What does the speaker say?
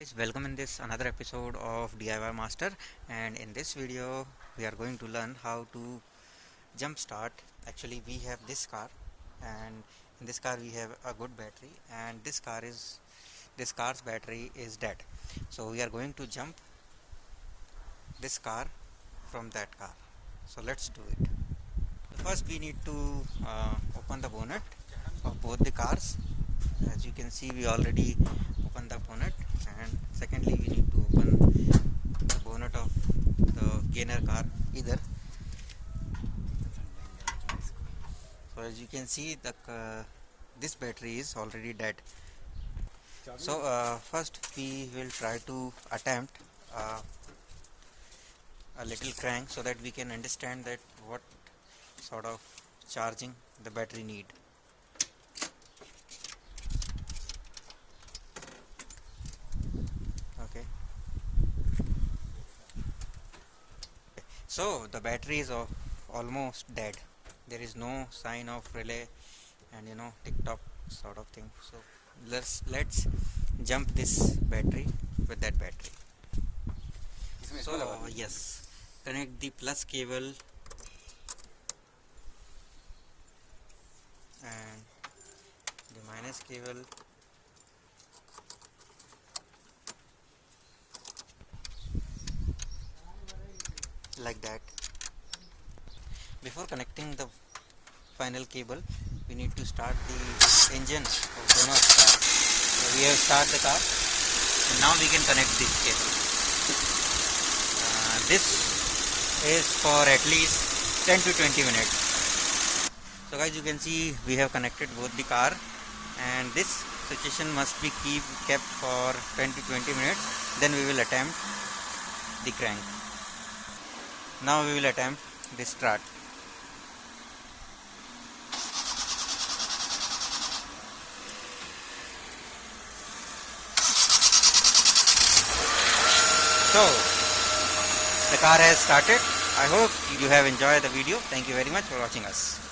Guys, welcome in this another episode of DIY Master, and in this video we are going to learn how to jump start. Actually, we have this car, and in this car we have a good battery, and this car's battery is dead. So we are going to jump this car from that car. So let's do it. First we need to open the bonnet of both the cars. As you can see, we already opened the bonnet, and secondly we need to open the bonnet of the gainer car either. So as you can see, this battery is already dead. So first we will try to attempt a little crank so that we can understand that what sort of charging the battery need. Okay, so the battery is almost dead. There is no sign of relay and tick-tock sort of thing. So let's jump this battery with that battery. So yes, connect the plus cable and the minus cable. Like that. Before connecting the final cable, we need to start the engine of donor car. So we have started the car, and now we can connect this cable. This is for at least 10 to 20 minutes. So guys, you can see we have connected both the car, and this situation must be kept for 10 to 20 minutes. Then we will attempt the crank. Now we will attempt the start. So the car has started. I hope you have enjoyed the video. Thank you very much for watching us.